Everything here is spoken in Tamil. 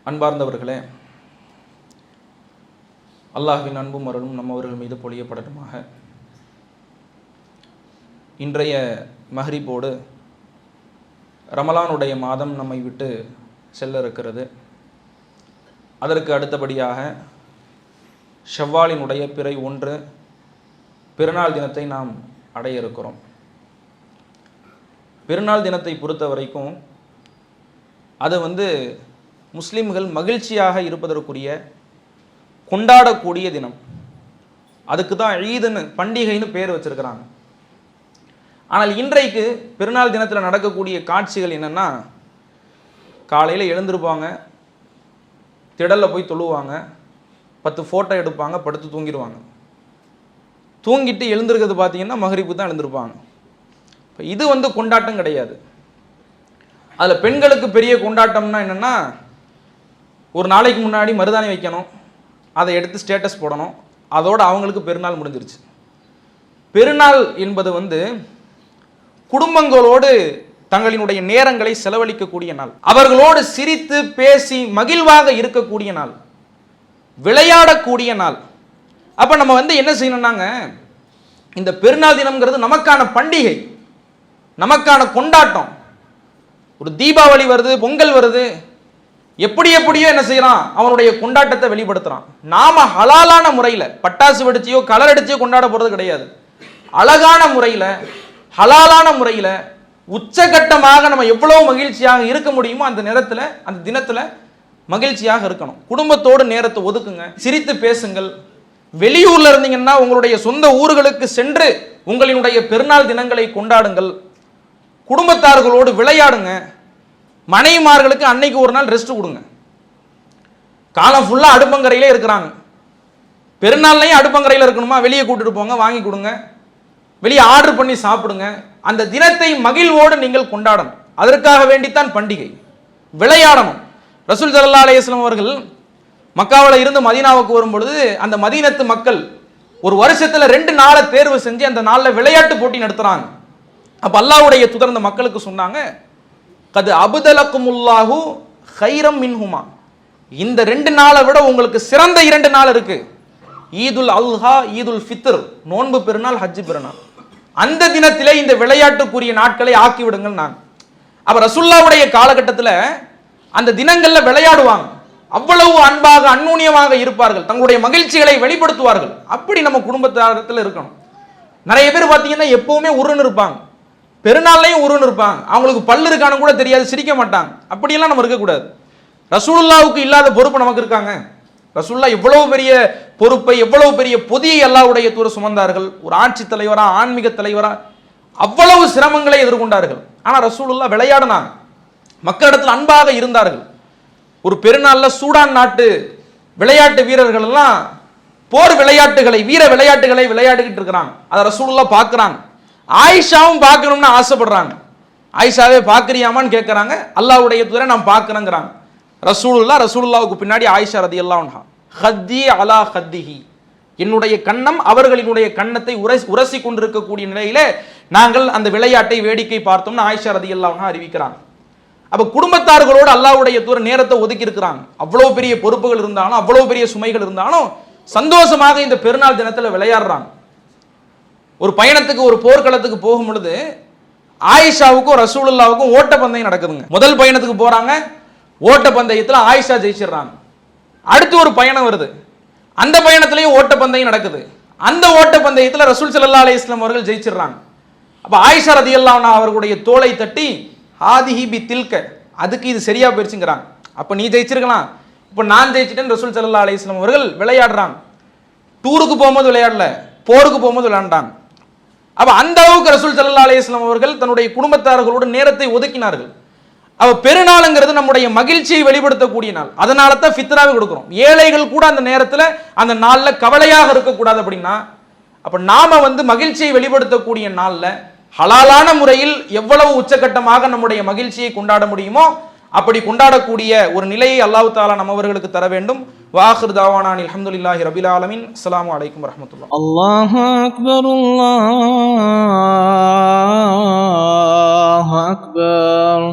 அன்பார்ந்தவர்களே, அல்லாஹ்வின் அன்பும் அருளும் நம்மவர்கள் மீது பொழியப்படட்டுமாக. இன்றைய மஹ்ரிபோடு ரமலானுடைய மாதம் நம்மை விட்டு செல்ல இருக்கிறது. அதற்கு அடுத்தபடியாக ஷவ்வாலினுடைய பிறை 1 பெருநாள் தினத்தை நாம் அடைய இருக்கிறோம். பெருநாள் தினத்தை பொறுத்த வரைக்கும் அது முஸ்லிம்கள் மகிழ்ச்சியாக இருப்பதற்குரிய கொண்டாடக்கூடிய தினம். அதுக்கு தான் ஈதுன்னு பண்டிகைன்னு பேர் வச்சிருக்கிறாங்க. ஆனால் இன்றைக்கு பெருநாள் தினத்தில் நடக்கக்கூடிய காட்சிகள் என்னென்னா, காலையில் எழுந்திருப்பாங்க, திடலில் போய் தொழுவாங்க, 10 ஃபோட்டோ எடுப்பாங்க, படுத்து தூங்கிடுவாங்க. தூங்கிட்டு எழுந்திருக்கிறது பார்த்தீங்கன்னா மஹ்ரிபுக்கு தான் எழுந்திருப்பாங்க. இப்போ இது கொண்டாட்டம் கிடையாது. அதில் பெண்களுக்கு பெரிய கொண்டாட்டம்னா என்னென்னா, ஒரு நாளைக்கு முன்னாடி மருதாணி வைக்கணும், அதை எடுத்து ஸ்டேட்டஸ் போடணும், அதோடு அவங்களுக்கு பெருநாள் முடிஞ்சிருச்சு. பெருநாள் என்பது குடும்பங்களோடு தங்களினுடைய நேரங்களை செலவழிக்கக்கூடிய நாள், அவர்களோடு சிரித்து பேசி மகிழ்வாக இருக்கக்கூடிய நாள், விளையாடக்கூடிய நாள். அப்போ நம்ம என்ன செய்யணும்னாங்க, இந்த பெருநாள் தினம்ங்கிறது நமக்கான பண்டிகை, நமக்கான கொண்டாட்டம். ஒரு தீபாவளி வருது, பொங்கல் வருது, எப்படியோ என்ன செய்யறான், அவனுடைய கொண்டாட்டத்தை வெளிப்படுத்துறான். நாம ஹலாலான முறையில் பட்டாசு வெடிச்சியோ கலர் அடிச்சியோ கொண்டாட போறது கிடையாது. அழகான முறையில் ஹலாலான முறையில் உச்சகட்டமாக நம்ம எவ்வளவு மகிழ்ச்சியாக இருக்க முடியுமோ அந்த நேரத்தில் அந்த தினத்தில் மகிழ்ச்சியாக இருக்கணும். குடும்பத்தோடு நேரத்தை ஒதுக்குங்க, சிரித்து பேசுங்கள். வெளியூர்ல இருந்தீங்கன்னா உங்களுடைய சொந்த ஊர்களுக்கு சென்று உங்களினுடைய பெருநாள் தினங்களை கொண்டாடுங்கள். குடும்பத்தார்களோடு விளையாடுங்க. மனைவிமார்களுக்கு அன்னைக்கு ஒரு நாள் ரெஸ்ட் கொடுங்க. காலம் ஃபுல்லா அடுப்பங்கரையிலே இருக்கிறாங்க, பெருநாள்லையும் அடுப்பங்கரையில் இருக்கணுமா, வெளியே கூட்டிட்டு போங்க, வாங்கி கொடுங்க, வெளியே ஆர்டர் பண்ணி சாப்பிடுங்க. அந்த தினத்தை மகிழ்வோடு நீங்கள் கொண்டாடணும். அதற்காக வேண்டித்தான் பண்டிகை. விளையாடணும். ரசூல் ஸல்லல்லாஹு அலைஹி வஸல்லம் அவர்கள் மக்காவில் இருந்து மதீனாவுக்கு வரும்பொழுது அந்த மதீனத்து மக்கள் ஒரு வருஷத்துல 2 நாளை தேர்வு செஞ்சு அந்த நாளில் விளையாட்டு போட்டி நடத்துறாங்க. அப்ப அல்லாஹ்வுடைய தூதர் அந்த மக்களுக்கு சொன்னாங்க, கது அபுதலக்குமுல்லாஹு கைரம் மின்ஹுமா, இந்த 2 நாளை விட உங்களுக்கு சிறந்த 2 நாள் இருக்கு. ஈதுல் அல்ஹா, ஈதுல் ஃபித்ர், நோன்பு பெருநாள், ஹஜ் பெருநாள். அந்த தினத்திலே இந்த விளையாட்டுக்குரிய நாட்களை ஆக்கி விடுங்கள். நான் அப்ப ரசூலுல்லாஹ்வுடைய காலகட்டத்தில் அந்த தினங்கள்ல விளையாடுவாங்க. அவ்வளவு அன்பாக அந்நுண்ணியமாக இருப்பார்கள், தங்களுடைய மகிழ்ச்சிகளை வெளிப்படுத்துவார்கள். அப்படி நம்ம குடும்பத்தாரத்தில் இருக்கணும். நிறைய பேர் பார்த்தீங்கன்னா எப்பவுமே உருன்னு இருப்பாங்க, பெருநாள்லையும் உருன்னு இருப்பாங்க, அவங்களுக்கு பல்லு இருக்கானு கூட தெரியாது, சிரிக்க மாட்டாங்க. அப்படியெல்லாம் நம்ம இருக்கக்கூடாது. ரசூலுல்லாஹ்வுக்கு இல்லாத பொறுப்பு நமக்கு இருக்காங்க. ரசூலுல்லாஹ் எவ்வளவு பெரிய பொறுப்பை, எவ்வளவு பெரிய பொதியை அல்லாஹ்வுடைய தூதர் சுமந்தார்கள். ஒரு ஆட்சி தலைவரா, ஆன்மீக தலைவரா அவ்வளவு சிரமங்களை எதிர்கொண்டார்கள். ஆனா ரசூலுல்லாஹ் விளையாடினாங்க, மக்களிடத்தில் அன்பாக இருந்தார்கள். ஒரு பெருநாள்ல சூடான் நாட்டு விளையாட்டு வீரர்கள் எல்லாம் போர் விளையாட்டுகளை, வீர விளையாட்டுகளை விளையாடிக்கிட்டு இருக்கிறாங்க. அதை ரசூலுல்லாஹ் பார்க்கிறாங்க. ஆயிஷாவும் பார்க்கணும்னு ஆசைப்படுறாங்க. ஆயிஷாவே பார்க்கறியாமான்னு கேட்கறாங்க. அல்லாஹ்வுடைய தூதரை நான் பார்க்கறேங்கிறாங்க. ரசூலுல்லாஹ்வுக்கு பின்னாடி ஆயிஷா ரதியல்லாஹு அன்ஹா, ஹத்தி அலா ஹத்திஹி, என்னுடைய கண்ணம் அவர்களினுடைய கண்ணத்தை உரசி கொண்டிருக்கக்கூடிய நிலையிலே நாங்கள் அந்த விளையாட்டை வேடிக்கை பார்த்தோம்னு ஆயிஷா ரதியல்லாஹு அன்ஹா அறிவிக்கிறாங்க. அப்ப குடும்பத்தார்களோடு அல்லாஹ்வுடைய தூதர் நேரத்தை ஒதுக்கி இருக்கிறாங்க. அவ்வளவு பெரிய பொறுப்புகள் இருந்தாலும், அவ்வளவு பெரிய சுமைகள் இருந்தாலும் சந்தோஷமாக இந்த பெருநாள் தினத்தில் விளையாடுறாங்க. ஒரு பயணத்துக்கு, ஒரு போர்க்களத்துக்கு போகும் பொழுது ஆயிஷாவுக்கும் ரசூலுல்லாஹ்வுக்கும் ஓட்டப்பந்தயம் நடக்குதுங்க. முதல் பயணத்துக்கு போறாங்க, ஓட்டப்பந்தயத்தில் ஆயிஷா ஜெயிச்சிடுறாங்க. அடுத்து ஒரு பயணம் வருது, அந்த பயணத்திலையும் ஓட்டப்பந்தயம் நடக்குது. அந்த ஓட்டப்பந்தயத்தில் ரசூல் ஸல்லல்லாஹு அலைஹி வஸல்லம் அவர்கள் ஜெயிச்சிடுறாங்க. அப்ப ஆயிஷா ரதியல்லாஹு அன்ஹா அவர்களுடைய தோளை தட்டி, ஆதிஹி பி தில்க, அதுக்கு இது சரியா போயிடுச்சுங்கிறாங்க. அப்ப நீ ஜெயிச்சிருக்கலாம், இப்ப நான் ஜெயிச்சிட்டேன். ரசூல் ஸல்லல்லாஹு அலைஹி வஸல்லம் அவர்கள் விளையாடுறாங்க. டூருக்கு போகும்போது விளையாடல, போருக்கு போகும்போது விளையாண்டாங்க. அப்ப அந்த அளவுக்கு ரசூல் ஸல்லல்லாஹு அலைஹி வஸல்லம் அவர்கள் தன்னுடைய குடும்பத்தார்களோடு நேரத்தை ஒதுக்கினார்கள். அவ பெருநாளுங்கிறது நம்முடைய மகிழ்ச்சியை வெளிப்படுத்தக்கூடிய நாள். அதனால தான் ஃபித்ராவை கொடுக்கிறோம். ஏழைகள் கூட அந்த நேரத்தில், அந்த நாளில் கவலையாக இருக்கக்கூடாது. அப்படின்னா அப்ப நாம மகிழ்ச்சியை வெளிப்படுத்தக்கூடிய நாளில் ஹலாலான முறையில் எவ்வளவு உச்சகட்டமாக நம்முடைய மகிழ்ச்சியை கொண்டாட முடியுமோ அப்படி கொண்டாடக்கூடிய ஒரு நிலையை அல்லாஹ் தஆலா நம்மவர்களுக்கு தர வேண்டும். வாஹிர் தாவானா அல்ஹம்துலில்லாஹி ரபில் ஆலமீன். அஸ்ஸலாமு அலைக்கும் வரஹ்மத்துல்லாஹ். அல்லாஹு அக்பர், அல்லாஹு அக்பர்.